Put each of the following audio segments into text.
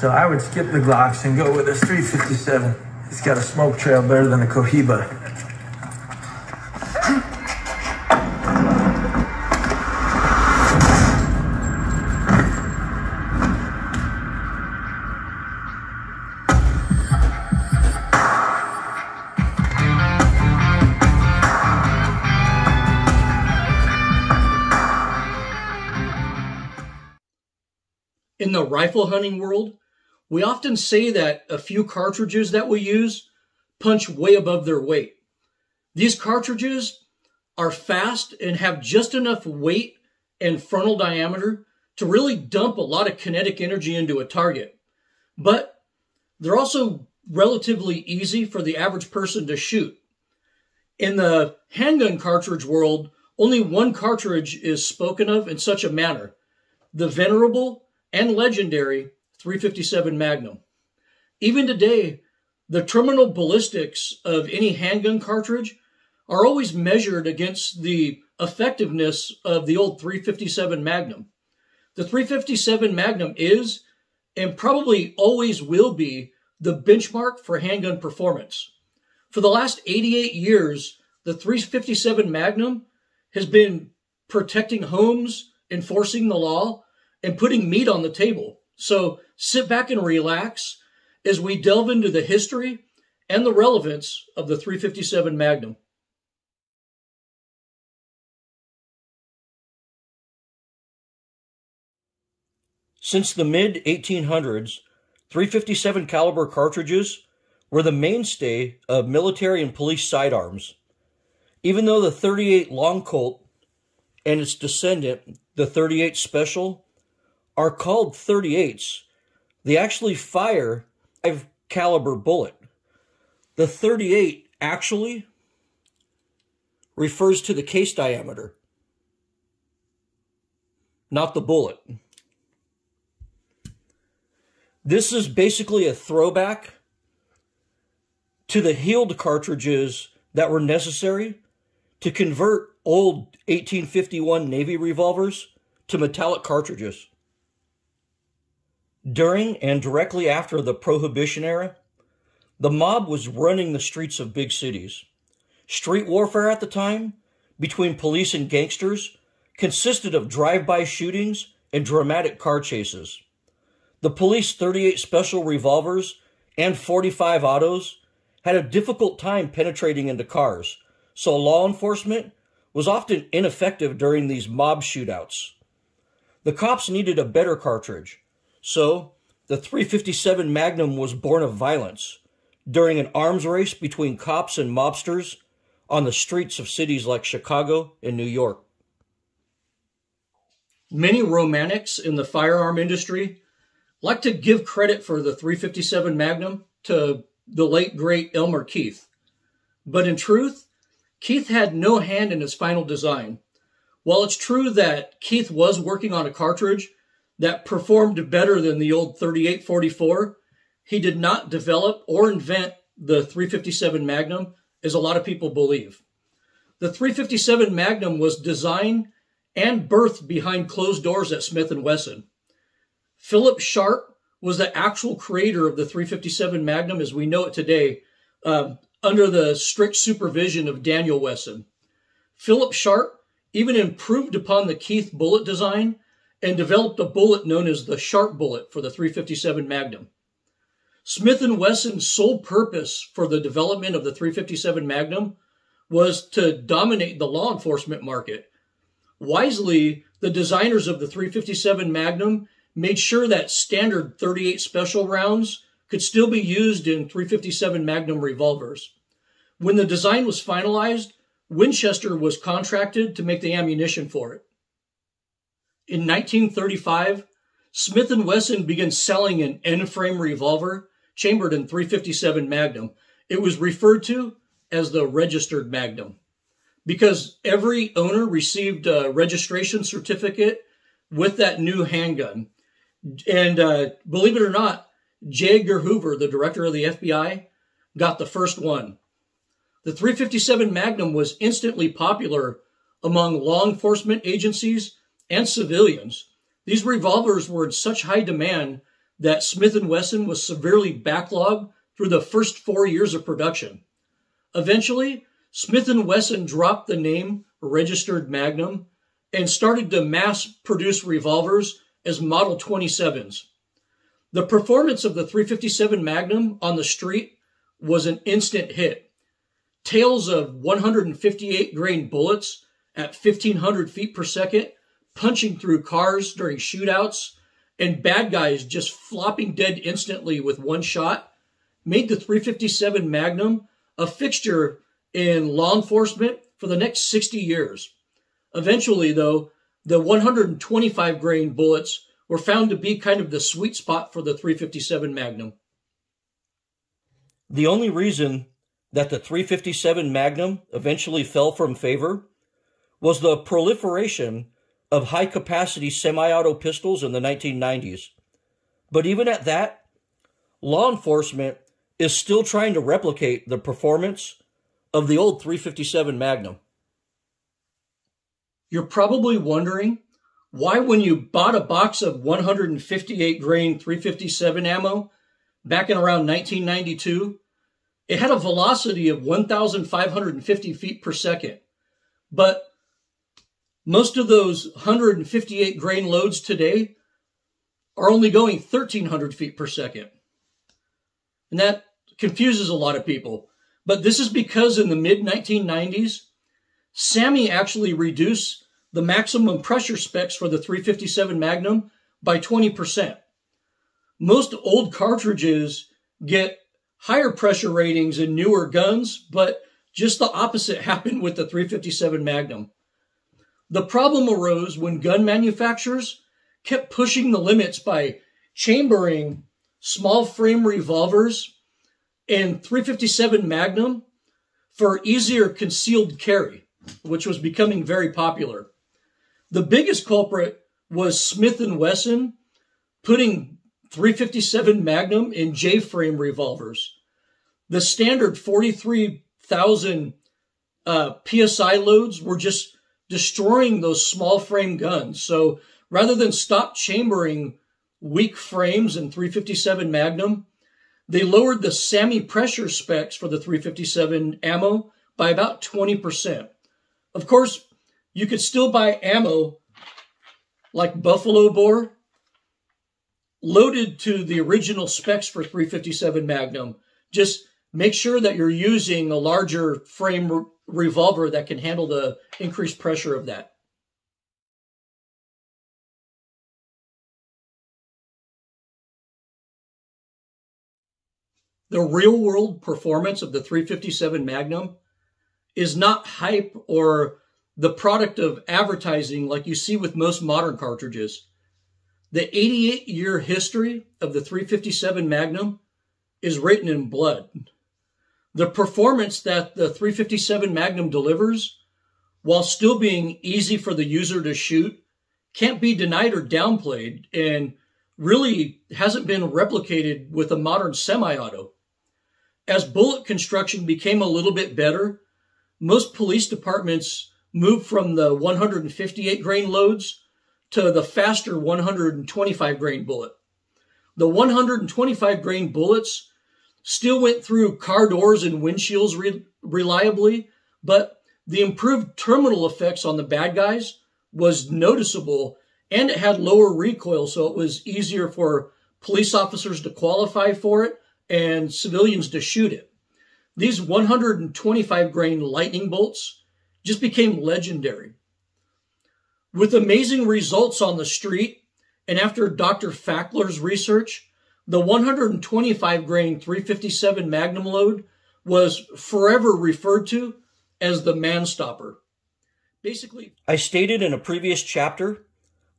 So I would skip the Glocks and go with this 357. It's got a smoke trail better than a Cohiba. In the rifle hunting world, we often say that a few cartridges that we use punch way above their weight. These cartridges are fast and have just enough weight and frontal diameter to really dump a lot of kinetic energy into a target. But they're also relatively easy for the average person to shoot. In the handgun cartridge world, only one cartridge is spoken of in such a manner: the venerable and legendary 357 Magnum. Even today, the terminal ballistics of any handgun cartridge are always measured against the effectiveness of the old 357 Magnum. The 357 Magnum is, and probably always will be, the benchmark for handgun performance. For the last 88 years, the 357 Magnum has been protecting homes, enforcing the law, and putting meat on the table. So sit back and relax as we delve into the history and the relevance of the 357 Magnum. Since the mid-1800s, 357 caliber cartridges were the mainstay of military and police sidearms. Even though the 38 Long Colt and its descendant, the 38 Special, are called 38s, they actually fire a 5 caliber bullet. The 38 actually refers to the case diameter, not the bullet. This is basically a throwback to the heeled cartridges that were necessary to convert old 1851 Navy revolvers to metallic cartridges. During and directly after the Prohibition era, the mob was running the streets of big cities. Street warfare at the time, between police and gangsters, consisted of drive-by shootings and dramatic car chases. The police 38 Special revolvers and 45 autos had a difficult time penetrating into cars, so law enforcement was often ineffective during these mob shootouts. The cops needed a better cartridge, so the 357 Magnum was born of violence during an arms race between cops and mobsters on the streets of cities like Chicago and New York. Many romantics in the firearm industry like to give credit for the 357 Magnum to the late, great Elmer Keith. But in truth, Keith had no hand in his final design. While it's true that Keith was working on a cartridge that performed better than the old 3844, he did not develop or invent the 357 Magnum, as a lot of people believe. The 357 Magnum was designed and birthed behind closed doors at Smith & Wesson. Philip Sharp was the actual creator of the 357 Magnum as we know it today, under the strict supervision of Daniel Wesson. Philip Sharp even improved upon the Keith bullet design and developed a bullet known as the Sharp bullet for the 357 Magnum. Smith & Wesson's sole purpose for the development of the 357 Magnum was to dominate the law enforcement market. Wisely, the designers of the 357 Magnum made sure that standard 38 Special rounds could still be used in 357 Magnum revolvers. When the design was finalized, Winchester was contracted to make the ammunition for it. In 1935, Smith & Wesson began selling an end-frame revolver chambered in 357 Magnum. It was referred to as the registered Magnum because every owner received a registration certificate with that new handgun. And believe it or not, J. Edgar Hoover, the director of the FBI, got the first one. The 357 Magnum was instantly popular among law enforcement agencies and civilians. These revolvers were in such high demand that Smith & Wesson was severely backlogged through the first 4 years of production. Eventually, Smith & Wesson dropped the name registered Magnum and started to mass produce revolvers as Model 27s. The performance of the .357 Magnum on the street was an instant hit. Tails of 158 grain bullets at 1,500 feet per second, punching through cars during shootouts, and bad guys just flopping dead instantly with one shot, made the .357 Magnum a fixture in law enforcement for the next 60 years. Eventually, though, the 125 grain bullets were found to be kind of the sweet spot for the .357 Magnum. The only reason that the .357 Magnum eventually fell from favor was the proliferation of high-capacity semi-auto pistols in the 1990s. But even at that, law enforcement is still trying to replicate the performance of the old .357 Magnum. You're probably wondering why, when you bought a box of 158 grain .357 ammo back in around 1992, it had a velocity of 1,550 feet per second. But most of those 158 grain loads today are only going 1,300 feet per second. And that confuses a lot of people. But this is because in the mid-1990s, SAMI actually reduced the maximum pressure specs for the .357 Magnum by 20%. Most old cartridges get higher pressure ratings in newer guns, but just the opposite happened with the .357 Magnum. The problem arose when gun manufacturers kept pushing the limits by chambering small frame revolvers in .357 Magnum for easier concealed carry, which was becoming very popular. The biggest culprit was Smith & Wesson putting .357 Magnum in J-frame revolvers. The standard 43,000 PSI loads were just destroying those small frame guns. So rather than stop chambering weak frames in .357 Magnum, they lowered the SAMI pressure specs for the .357 ammo by about 20%. Of course, you could still buy ammo like buffalo bore loaded to the original specs for .357 Magnum. Just make sure that you're using a larger frame revolver that can handle the increased pressure of that. The real-world performance of the .357 Magnum is not hype or the product of advertising like you see with most modern cartridges. The 88-year history of the .357 Magnum is written in blood. The performance that the .357 Magnum delivers, while still being easy for the user to shoot, can't be denied or downplayed, and really hasn't been replicated with a modern semi-auto. As bullet construction became a little bit better, most police departments moved from the 158 grain loads to the faster 125 grain bullet. The 125 grain bullets still went through car doors and windshields reliably, but the improved terminal effects on the bad guys was noticeable, and it had lower recoil, so it was easier for police officers to qualify for it and civilians to shoot it. These 125 grain lightning bolts just became legendary. With amazing results on the street, and after Dr. Fackler's research, the 125 grain .357 Magnum load was forever referred to as the man-stopper. Basically, I stated in a previous chapter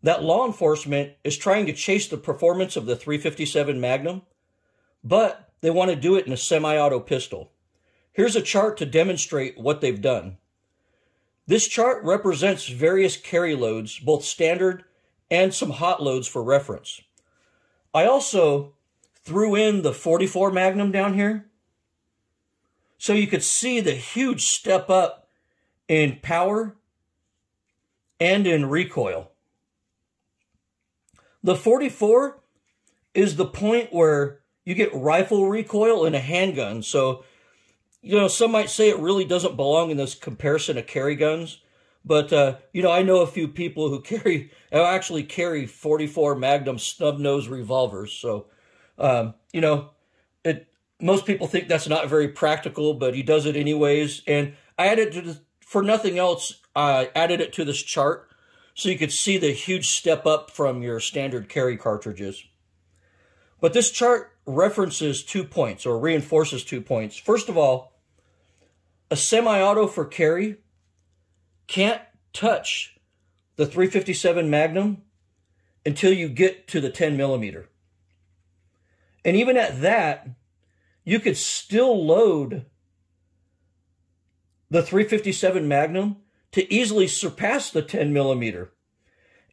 that law enforcement is trying to chase the performance of the .357 Magnum, but they want to do it in a semi-auto pistol. Here's a chart to demonstrate what they've done. This chart represents various carry loads, both standard and some hot loads for reference. I also threw in the .44 Magnum down here so you could see the huge step up in power and in recoil. The .44 is the point where you get rifle recoil in a handgun. So, you know, some might say it really doesn't belong in this comparison of carry guns. But, you know, I know a few people who actually carry 44 Magnum snub-nose revolvers. So, you know, most people think that's not very practical, but he does it anyways. And I added for nothing else, I added it to this chart so you could see the huge step up from your standard carry cartridges. But this chart references 2 points, or reinforces 2 points. First of all, a semi-auto for carry can't touch the 357 Magnum until you get to the 10 millimeter. And even at that, you could still load the 357 Magnum to easily surpass the 10 millimeter.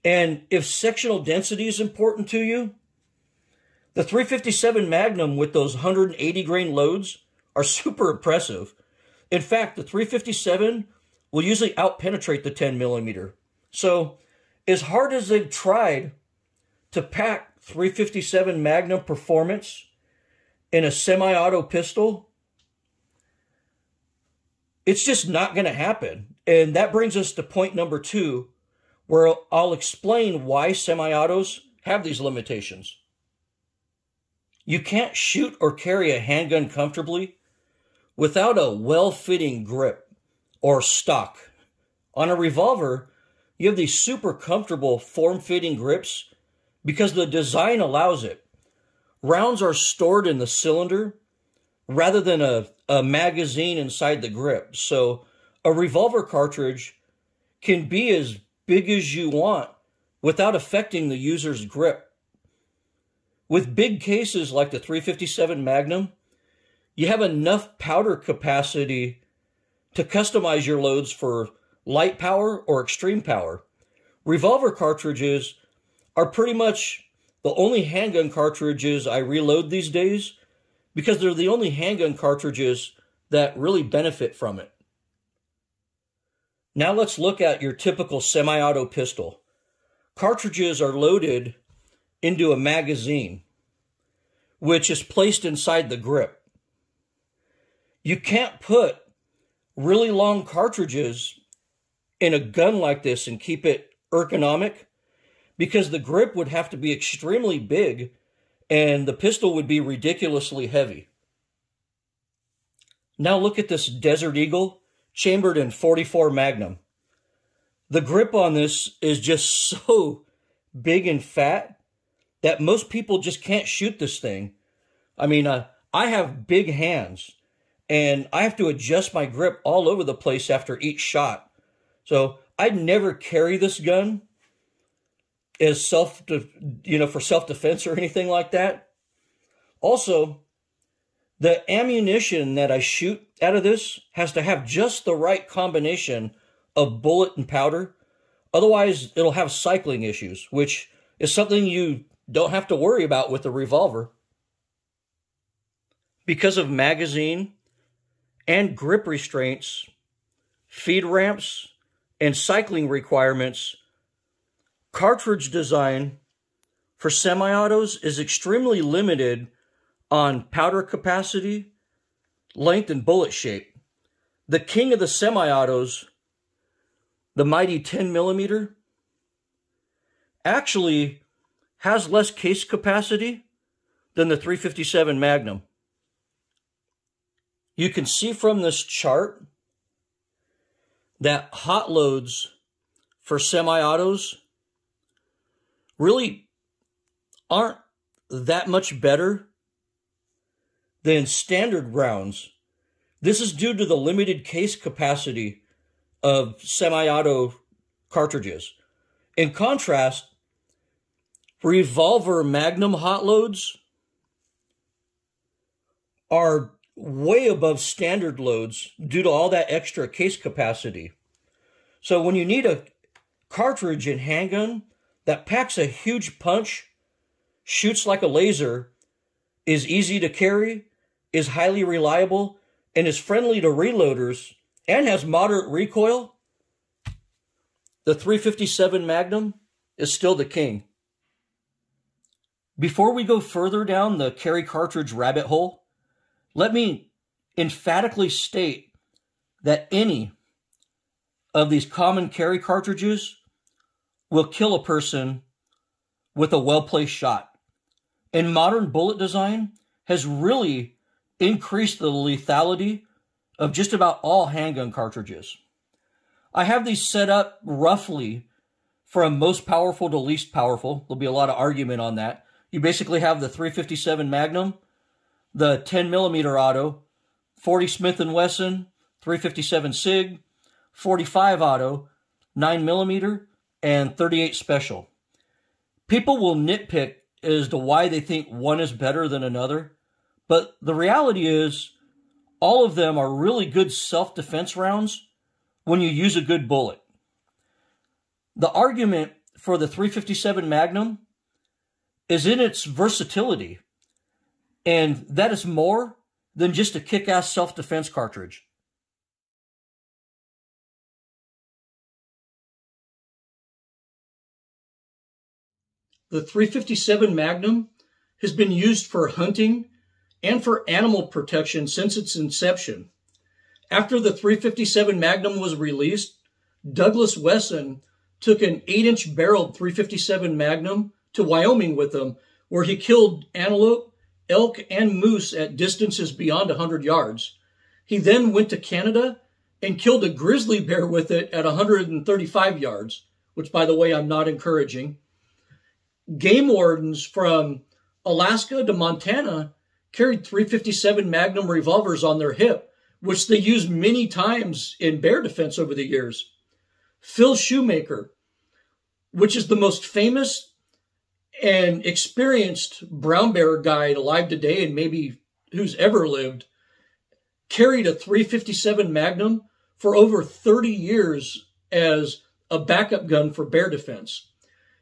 And if sectional density is important to you, the 357 Magnum with those 180 grain loads are super impressive. In fact, the 357 will usually outpenetrate the 10 millimeter. So as hard as they've tried to pack 357 Magnum performance in a semi-auto pistol, it's just not going to happen. And that brings us to point number 2, where I'll explain why semi-autos have these limitations. You can't shoot or carry a handgun comfortably without a well-fitting grip or stock. On a revolver, you have these super comfortable form-fitting grips because the design allows it. Rounds are stored in the cylinder rather than a magazine inside the grip. So a revolver cartridge can be as big as you want without affecting the user's grip. With big cases like the 357 Magnum, you have enough powder capacity to customize your loads for light power or extreme power. Revolver cartridges are pretty much the only handgun cartridges I reload these days because they're the only handgun cartridges that really benefit from it. Now let's look at your typical semi-auto pistol. Cartridges are loaded into a magazine, which is placed inside the grip. You can't put really long cartridges in a gun like this and keep it ergonomic because the grip would have to be extremely big and the pistol would be ridiculously heavy. Now look at this Desert Eagle chambered in 44 Magnum. The grip on this is just so big and fat that most people just can't shoot this thing. I mean, I have big hands and I have to adjust my grip all over the place after each shot. So I'd never carry this gun as for self-defense or anything like that. Also, the ammunition that I shoot out of this has to have just the right combination of bullet and powder. Otherwise, it'll have cycling issues, which is something you don't have to worry about with a revolver. Because of magazine and grip restraints, feed ramps, and cycling requirements, cartridge design for semi-autos is extremely limited on powder capacity, length, and bullet shape. The king of the semi-autos, the mighty 10 millimeter, actually has less case capacity than the 357 Magnum. You can see from this chart that hot loads for semi-autos really aren't that much better than standard rounds. This is due to the limited case capacity of semi-auto cartridges. In contrast, revolver Magnum hot loads are way above standard loads due to all that extra case capacity. So when you need a cartridge in handgun that packs a huge punch, shoots like a laser, is easy to carry, is highly reliable, and is friendly to reloaders, and has moderate recoil, the 357 Magnum is still the king. Before we go further down the carry cartridge rabbit hole, let me emphatically state that any of these common carry cartridges will kill a person with a well-placed shot. And modern bullet design has really increased the lethality of just about all handgun cartridges. I have these set up roughly from most powerful to least powerful. There'll be a lot of argument on that. You basically have the 357 Magnum, the 10 millimeter auto, 40 Smith & Wesson, 357 SIG, 45 auto, 9 millimeter, and 38 special. People will nitpick as to why they think one is better than another, but the reality is all of them are really good self-defense rounds when you use a good bullet. The argument for the 357 Magnum is in its versatility, and that is more than just a kick-ass self-defense cartridge. The 357 Magnum has been used for hunting and for animal protection since its inception. After the 357 Magnum was released, Douglas Wesson took an 8-inch barreled 357 Magnum to Wyoming with him, where he killed antelope, elk, and moose at distances beyond 100 yards. He then went to Canada and killed a grizzly bear with it at 135 yards, which, by the way, I'm not encouraging. Game wardens from Alaska to Montana carried 357 Magnum revolvers on their hip, which they used many times in bear defense over the years. Phil Shoemaker, which is the most famous and experienced brown bear guide alive today and maybe who's ever lived, carried a 357 Magnum for over 30 years as a backup gun for bear defense.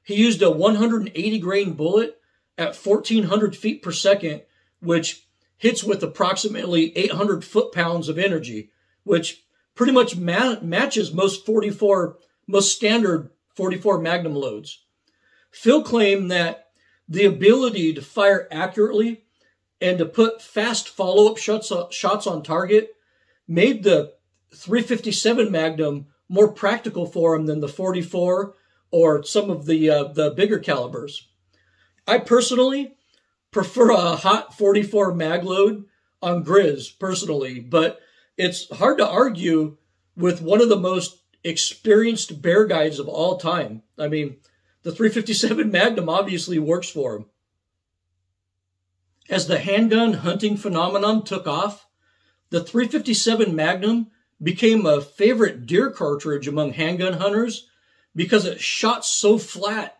He used a 180 grain bullet at 1,400 feet per second, which hits with approximately 800 foot-pounds of energy, which pretty much matches most standard 44 Magnum loads. Phil claimed that the ability to fire accurately and to put fast follow-up shots on target made the 357 Magnum more practical for him than the 44 or some of the bigger calibers. I personally prefer a hot 44 mag load on Grizz personally, but it's hard to argue with one of the most experienced bear guides of all time. I mean, the 357 Magnum obviously works for him. As the handgun hunting phenomenon took off, the 357 Magnum became a favorite deer cartridge among handgun hunters because it shot so flat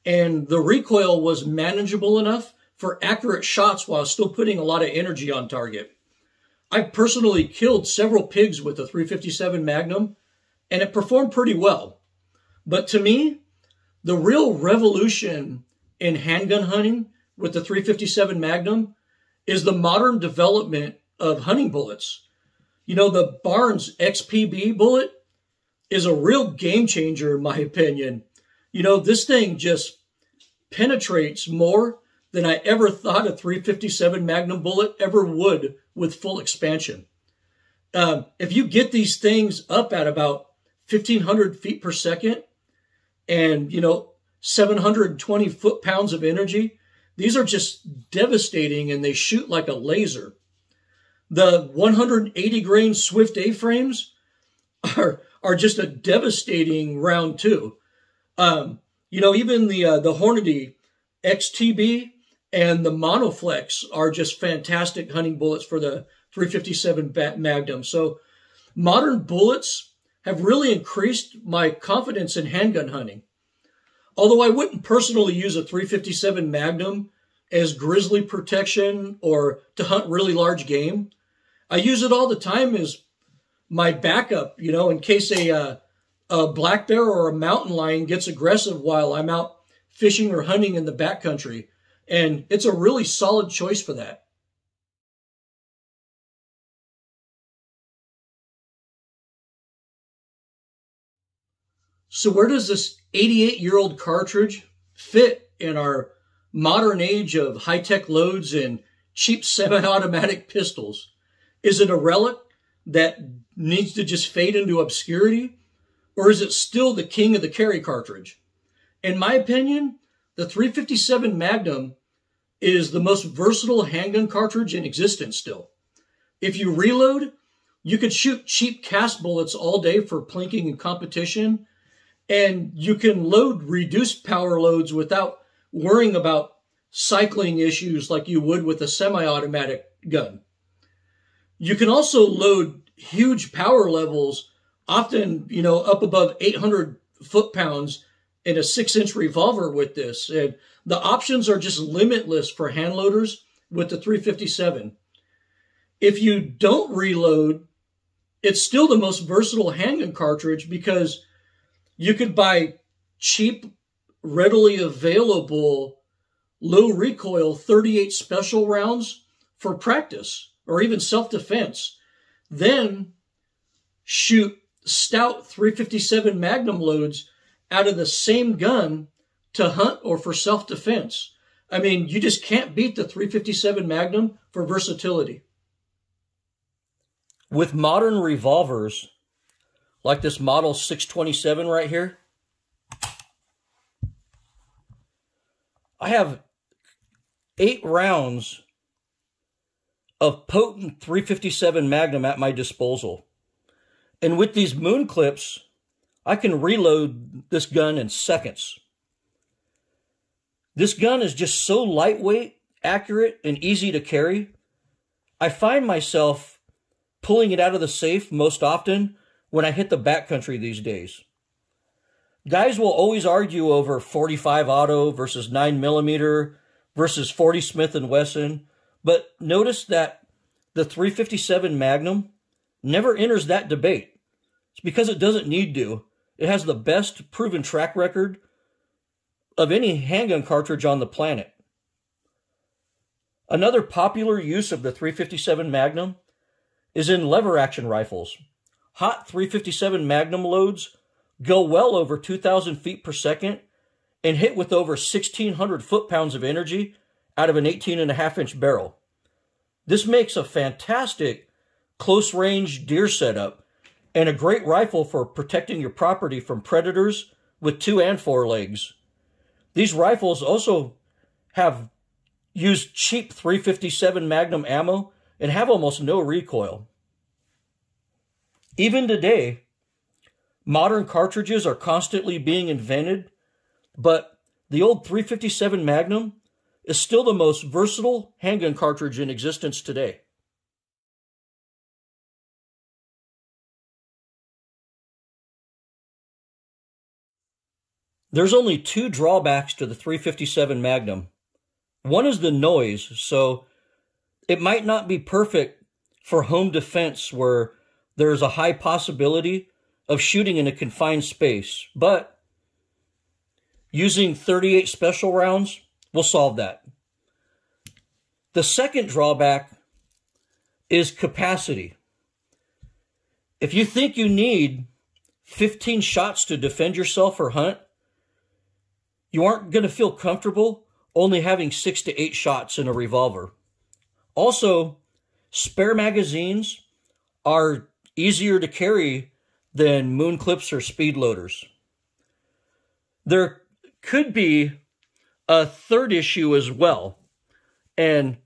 and the recoil was manageable enough for accurate shots while still putting a lot of energy on target. I personally killed several pigs with the 357 Magnum, and it performed pretty well. But to me, the real revolution in handgun hunting with the 357 Magnum is the modern development of hunting bullets. You know, the Barnes XPB bullet is a real game changer, in my opinion. You know, this thing just penetrates more than I ever thought a 357 Magnum bullet ever would with full expansion. If you get these things up at about 1,500 feet per second and, 720 foot-pounds of energy, these are just devastating and they shoot like a laser. The 180 grain Swift A-frames are just a devastating round too. Even the Hornady XTB and the Monoflex are just fantastic hunting bullets for the 357 Magnum. So modern bullets have really increased my confidence in handgun hunting. Although I wouldn't personally use a 357 Magnum as grizzly protection or to hunt really large game, I use it all the time as my backup, in case a black bear or a mountain lion gets aggressive while I'm out fishing or hunting in the backcountry. And it's a really solid choice for that. So where does this 88-year-old cartridge fit in our modern age of high-tech loads and cheap semi-automatic pistols? Is it a relic that needs to just fade into obscurity? Or is it still the king of the carry cartridge? In my opinion, the 357 Magnum is the most versatile handgun cartridge in existence still. If you reload, you could shoot cheap cast bullets all day for plinking and competition, and you can load reduced power loads without worrying about cycling issues like you would with a semi-automatic gun. You can also load huge power levels, often, up above 800 foot-pounds in a 6-inch revolver with this. And the options are just limitless for hand loaders with the 357. If you don't reload, it's still the most versatile handgun cartridge because you could buy cheap, readily available, low recoil 38 special rounds for practice or even self-defense. Then shoot stout 357 Magnum loads out of the same gun to hunt or for self-defense. I mean, you just can't beat the 357 Magnum for versatility. With modern revolvers, like this model 627 right here, I have 8 rounds of potent 357 Magnum at my disposal. And with these moon clips, I can reload this gun in seconds. This gun is just so lightweight, accurate, and easy to carry. I find myself pulling it out of the safe most often when I hit the backcountry these days. Guys will always argue over 45 auto versus 9mm versus 40 Smith & Wesson, but notice that the 357 Magnum never enters that debate. It's because it doesn't need to. It has the best proven track record of any handgun cartridge on the planet. Another popular use of the 357 Magnum is in lever action rifles. Hot 357 Magnum loads go well over 2,000 feet per second and hit with over 1,600 foot-pounds of energy out of an 18.5-inch barrel. This makes a fantastic close-range deer setup and a great rifle for protecting your property from predators with 2 and 4 legs. These rifles also have used cheap 357 Magnum ammo and have almost no recoil. Even today, modern cartridges are constantly being invented, but the old 357 Magnum is still the most versatile handgun cartridge in existence today. There's only 2 drawbacks to the 357 Magnum. One is the noise, so it might not be perfect for home defense where there's a high possibility of shooting in a confined space, but using 38 special rounds will solve that. The second drawback is capacity. If you think you need 15 shots to defend yourself or hunt, you aren't going to feel comfortable only having 6 to 8 shots in a revolver. Also, spare magazines are easier to carry than moon clips or speed loaders. There could be a third issue as well, and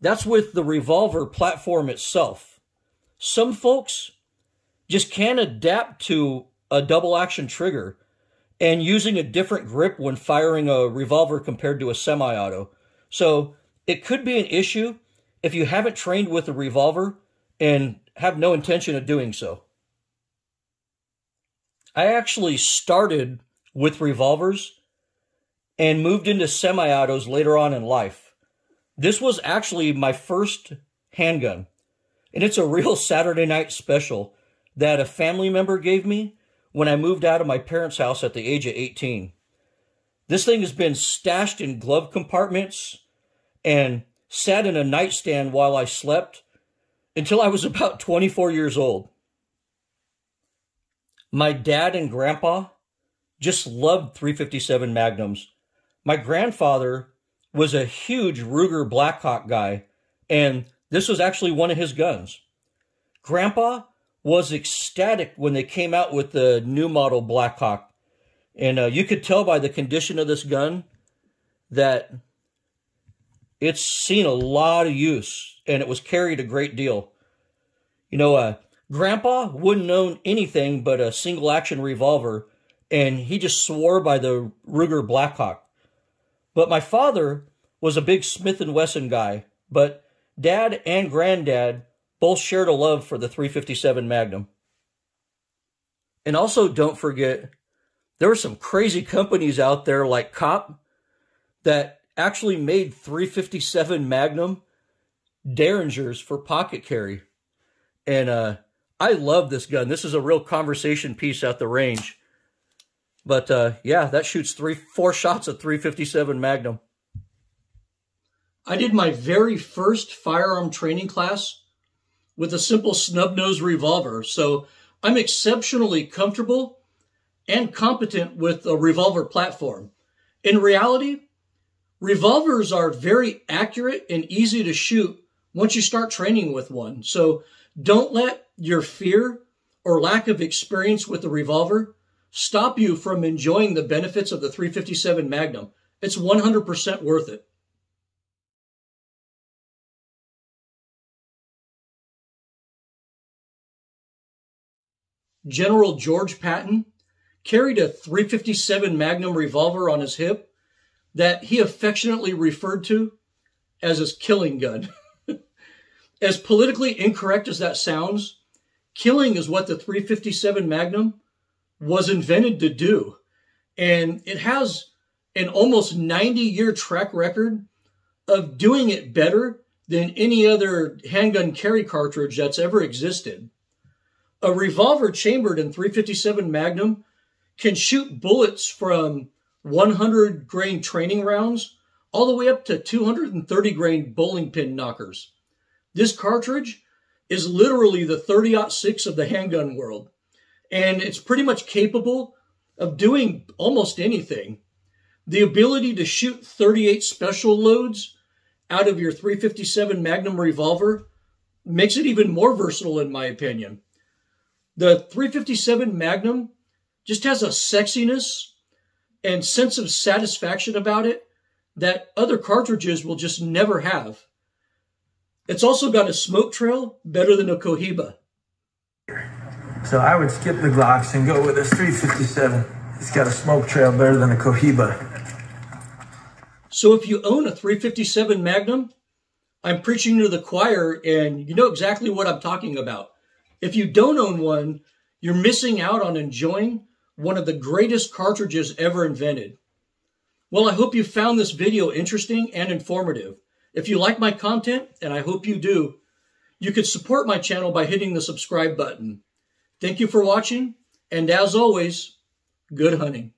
that's with the revolver platform itself. Some folks just can't adapt to a double action trigger and using a different grip when firing a revolver compared to a semi-auto. So it could be an issue if you haven't trained with a revolver and have no intention of doing so. I actually started with revolvers and moved into semi-autos later on in life. This was actually my first handgun, and it's a real Saturday night special that a family member gave me when I moved out of my parents' house at the age of 18. This thing has been stashed in glove compartments and sat in a nightstand while I slept until I was about 24 years old. My dad and grandpa just loved 357 Magnums. My grandfather was a huge Ruger Blackhawk guy, and this was actually one of his guns. Grandpa was ecstatic when they came out with the new model Blackhawk, and you could tell by the condition of this gun that it's seen a lot of use, and it was carried a great deal. You know, Grandpa wouldn't own anything but a single-action revolver, and he just swore by the Ruger Blackhawk. But my father was a big Smith & Wesson guy, but Dad and Granddad both shared a love for the 357 Magnum. And also, don't forget, there were some crazy companies out there like Kopp that actually made 357 Magnum Derringers for pocket carry. And I love this gun. This is a real conversation piece at the range. But yeah, that shoots 4 shots at 357 Magnum. I did my very first firearm training class with a simple snub-nose revolver, so I'm exceptionally comfortable and competent with a revolver platform. In reality, revolvers are very accurate and easy to shoot once you start training with one. So don't let your fear or lack of experience with the revolver stop you from enjoying the benefits of the 357 Magnum. It's 100% worth it. General George Patton carried a 357 Magnum revolver on his hip that he affectionately referred to as his killing gun. As politically incorrect as that sounds, killing is what the 357 Magnum was invented to do. And it has an almost 90-year track record of doing it better than any other handgun carry cartridge that's ever existed. A revolver chambered in 357 Magnum can shoot bullets from 100 grain training rounds all the way up to 230 grain bowling pin knockers. This cartridge is literally the .30-06 of the handgun world, and it's pretty much capable of doing almost anything. The ability to shoot 38 special loads out of your 357 Magnum revolver makes it even more versatile, in my opinion. The 357 Magnum just has a sexiness and sense of satisfaction about it that other cartridges will just never have. It's also got a smoke trail better than a Cohiba. So I would skip the Glocks and go with this 357. It's got a smoke trail better than a Cohiba. So if you own a 357 Magnum, I'm preaching to the choir, and you know exactly what I'm talking about. If you don't own one, you're missing out on enjoying one of the greatest cartridges ever invented. Well, I hope you found this video interesting and informative. If you like my content, and I hope you do, you could support my channel by hitting the subscribe button. Thank you for watching, and as always, good hunting.